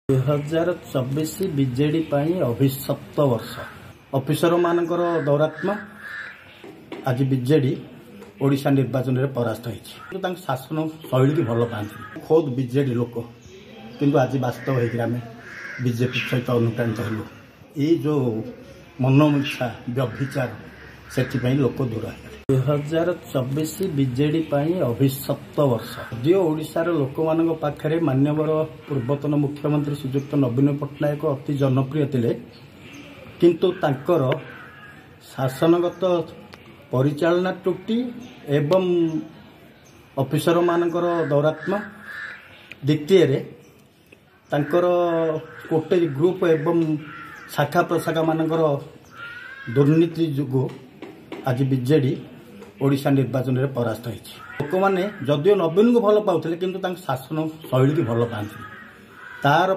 2024 BJD ପାଇଁ ଅଭିଶପ୍ତ ବର୍ଷ। ଅଫିସର ମାନଙ୍କର ଦୌରାତ୍ମ୍ୟ ଆଜି ବିଜେଡି ओडिशा निर्वाचन में परास्त होती शासन शैली की भल पाती खोद विजेडी लोक किंतु आज वास्तव होकर आम बीजेपी सहित अनुप्राणित हलु ये जो मनोमिच्छा व्यभिचार से लोक दूर है। 2024 विजेडी अभिशप्त वर्ष जो ओडिशार लोक मान पाखे मान्यवर पूर्वतन मुख्यमंत्री श्रीजुक्त नवीन पट्टनायक अति जनप्रिय थे किंतु तांकर शासनगत परिचालना त्रुटि एवं ऑफिसर मानकर दौरात्म्य द्वितीय कोटे ग्रुप एवं शाखा प्रशाखा मानकर दुर्नीति जुगु आज बीजेडी ओडिशा निर्वाचन में परास्त होती। लोक मैंने जदियो नवीन को भल पाते किंतु शासन शैली की भल पाती तार